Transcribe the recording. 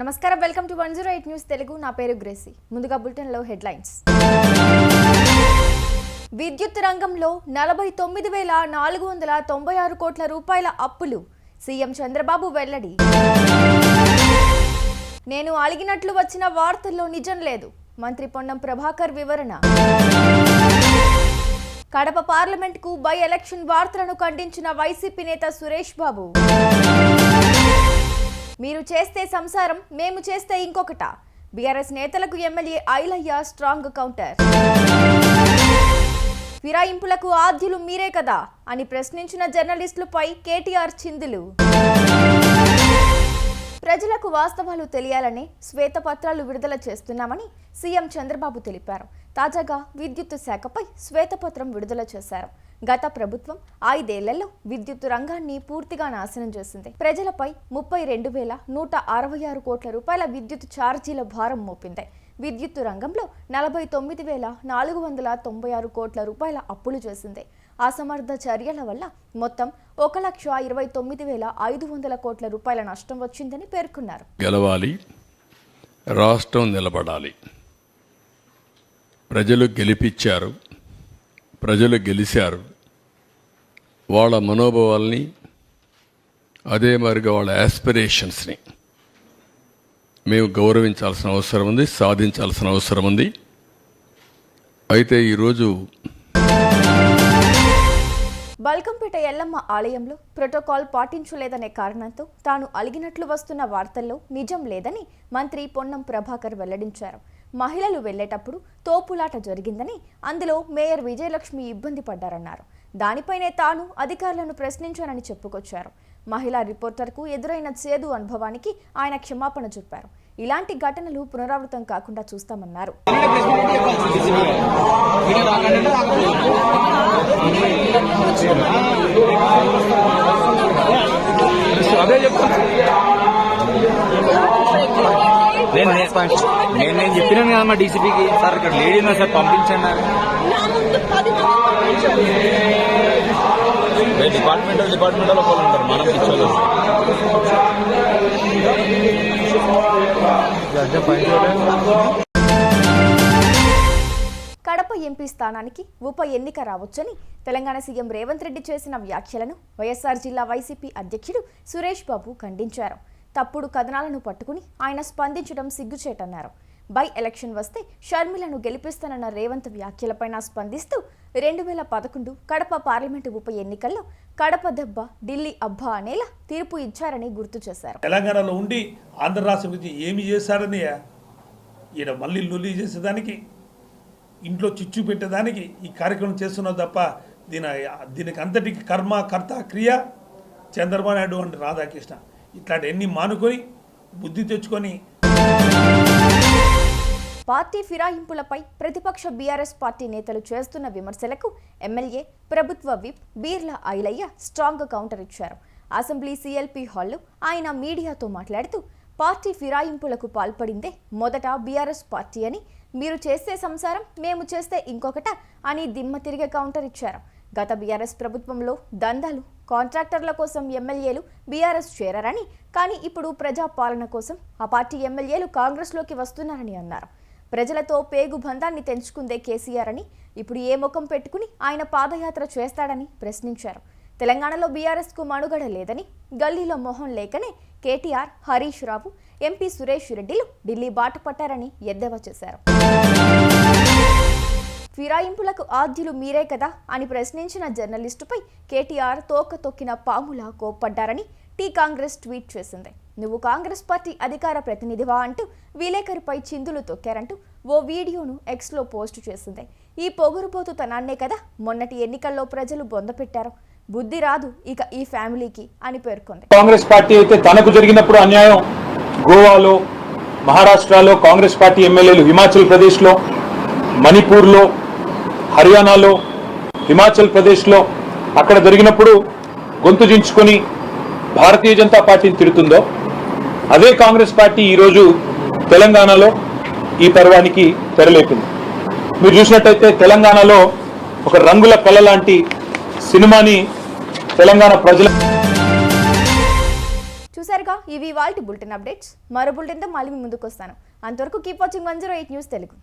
నమస్కారం, welcome to 108 news Telugu. నా పేరు గ్రేసీ. ముందుగా బులెటిన్ లో హెడ్లైన్స్. విద్యుత్ రంగంలో 49,496 కోట్ల రూపాయల అప్పులు. సీఎం చంద్రబాబు వెల్లడి. నేను అలిగినట్లు వచ్చిన వార్తల్లో నిజం లేదు. మంత్రి పొన్నం ప్రభాకర్ వివరణ. కడప పార్లమెంట్కు బై ఎలక్షన్ వార్తలను ఖండించిన వైసీపీ నేత సురేష్ బాబు. మీరు చేస్తే సంసారం, మేము చేస్తే ఇంకొకట. బీఆర్ఎస్ నేతలకు ఎమ్మెల్యే ఐలయ్య స్ట్రాంగ్ కౌంటర్. ఫిరాయింపులకు ఆద్యులు మీరే కదా అని ప్రశ్నించిన జర్నలిస్టులపై కేటీఆర్ చిందులు. ప్రజలకు వాస్తవాలు తెలియాలని శ్వేతపత్రాలు విడుదల చేస్తున్నామని సీఎం చంద్రబాబు తెలిపారు. తాజాగా విద్యుత్ శాఖపై శ్వేతపత్రం విడుదల చేశారు. గత ప్రభుత్వం 5 ఏళ్లలో విద్యుత్ రంగాన్ని పూర్తిగా నాశనం చేసింది. ప్రజలపై 32,166 కోట్ల రూపాయల విద్యుత్ ఛార్జీల భారం మోపింది. విద్యుత్ రంగంలో 49,496 కోట్ల రూపాయల అప్పులు చేసింది. అసమర్థ చర్యల వల్ల మొత్తం 1,29,500 కోట్ల రూపాయల నష్టం వచ్చిందని పేర్కొన్నారు. గెలవాలి, రాష్ట్రం నిలబడాలి. ప్రజలు గెలిపించారు, ప్రజలు గెలిచారు. వాళ్ళ మనోభావాల్ని, అదే మరిగా వాళ్ళ యాస్పిరేషన్స్ని మేము గౌరవించాల్సిన అవసరం ఉంది, సాధించాల్సిన అవసరం ఉంది. అయితే ఈరోజు బల్కంపేట ఎల్లమ్మ ఆలయంలో ప్రోటోకాల్ పాటించలేదనే కారణంతో తాను అలిగినట్లు వస్తున్న వార్తల్లో నిజం లేదని మంత్రి పొన్నం ప్రభాకర్ వెల్లడించారు. మహిళలు వెళ్లేటప్పుడు తోపులాట జరిగిందని, అందులో మేయర్ విజయలక్ష్మి ఇబ్బంది పడ్డారన్నారు. దానిపైనే తాను అధికారులను ప్రశ్నించానని చెప్పుకొచ్చారు. మహిళా రిపోర్టర్కు ఎదురైన చేదు అనుభవానికి ఆయన క్షమాపణ చెప్పారు. ఇలాంటి ఘటనలు పునరావృతం కాకుండా చూస్తామన్నారు. నేను చెప్పినాను కదమ్మా డీసీపీకి, సార్ ఇక్కడ లేడీ ఉన్నా సార్ పంపించండి. డిపార్ట్మెంట్ ఒకళ్ళు ఉంటారు, మనం పిచ్చోళ్ళు. కడప ఎంపీ స్థానానికి ఉప ఎన్నిక రావచ్చని తెలంగాణ సీఎం రేవంత్ రెడ్డి చేసిన వ్యాఖ్యలను వైఎస్ఆర్ జిల్లా వైసీపీ అధ్యక్షుడు సురేష్ బాబు ఖండించారు. తప్పుడు కథనాలను పట్టుకుని ఆయన స్పందించడం సిగ్గుచేటన్నారు. బై ఎలక్షన్ వస్తే షర్మిలను గెలిపిస్తానన్న రేవంత్ వ్యాఖ్యలపైన స్పందిస్తూ 2011 కడప పార్లమెంటు ఉప ఎన్నికల్లో కడప దెబ్బ ఢిల్లీ అబ్బా అనేలా తీర్పు ఇచ్చారని గుర్తు చేశారు. తెలంగాణలో ఉండి ఆంధ్ర రాష్ట్రం గురించి ఏమి చేశారని ఈయన మళ్ళీ లొల్లి చేసేదానికి, ఇంట్లో చిచ్చు పెట్టేదానికి ఈ కార్యక్రమం చేస్తున్నావు తప్ప దీనికి అంతటికి కర్మ కర్త క్రియ చంద్రబాబు నాయుడు అంటే రాధాకృష్ణ. ఇట్లాంటి ఎన్ని మానుకొని బుద్ధి తెచ్చుకొని పార్టీ ఫిరాయింపులపై ప్రతిపక్ష బీఆర్ఎస్ పార్టీ నేతలు చేస్తున్న విమర్శలకు ఎమ్మెల్యే ప్రభుత్వ whip Beerla Ilaiah strong counter ఇచ్చారు. అసెంబ్లీ సిఎల్పి హాల్లో ఆయన మీడియాతో మాట్లాడుతూ పార్టీ ఫిరాయింపులకు పాల్పడిందే మొదట బీఆర్ఎస్ పార్టీ అని, మీరు చేస్తే సంసారం, మేము చేస్తే ఇంకొకట అని దిమ్మ తిరిగే కౌంటర్ ఇచ్చారు. గత బీఆర్ఎస్ ప్రభుత్వంలో దందాలు, కాంట్రాక్టర్ల కోసం ఎమ్మెల్యేలు బీఆర్ఎస్ చేరారని, కానీ ఇప్పుడు ప్రజాపాలన కోసం ఆ పార్టీ ఎమ్మెల్యేలు కాంగ్రెస్లోకి వస్తున్నారని అన్నారు. ప్రజలతో పేగు బంధాన్ని తెంచుకుందే కేసీఆర్ అని, ఇప్పుడు ఏ ముఖం పెట్టుకుని ఆయన పాదయాత్ర చేస్తాడని ప్రశ్నించారు. తెలంగాణలో బీఆర్ఎస్కు మనుగడ లేదని, గల్లీలో మొహం లేకనే కేటీఆర్, హరీష్ రావు, ఎంపీ సురేష్ రెడ్డిలు ఢిల్లీ బాట పట్టారని ఎద్దేవా చేశారు. ఫిరాయింపులకు ఆద్యులు మీరే కదా అని ప్రశ్నించిన జర్నలిస్టుపై కేటీఆర్ తోక తొక్కిన పాములా కోప్పడ్డారని టీ కాంగ్రెస్ ట్వీట్ చేసింది. నువ్వు కాంగ్రెస్ పార్టీ అధికార ప్రతినిధివా అంటూ విలేకరిపై చిందులు తొక్కారంటూ ఓ వీడియోను ఎక్స్లో పోస్టు చేసింది. ఈ పొగురుపోతుతనాన్నే కదా మొన్నటి ఎన్నికల్లో ప్రజలు బొందపెట్టారు. బుద్ధి రాదు ఇక ఈ ఫ్యామిలీకి అని పేర్కొంది. కాంగ్రెస్ పార్టీ అయితే తనకు జరిగినప్పుడు అన్యాయం గోవాలో, మహారాష్ట్రలో కాంగ్రెస్ పార్టీ ఎమ్మెల్యేలు, హిమాచల్ ప్రదేశ్లో, మణిపూర్లో, హర్యానాలో, హిమాచల్ ప్రదేశ్లో అక్కడ జరిగినప్పుడు గొంతు దించుకొని భారతీయ జనతా పార్టీని తిడుతుందో, అదే కాంగ్రెస్ పార్టీ ఈరోజు తెలంగాణలో ఈ పర్వానికి తెరలేపింది. మీరు చూసినట్టయితే తెలంగాణలో ఒక రంగుల కళ లాంటి సినిమాని తెలంగాణ ప్రజల చూసారుగా ఇవి ఇవాల్టి బులెటిన్ అప్డేట్స్. మరో బులెటిన్తో మళ్ళీ మీ ముందుకు వస్తాను. అంతవరకు కీప్ వాచింగ్ 108 న్యూస్ తెలుగు.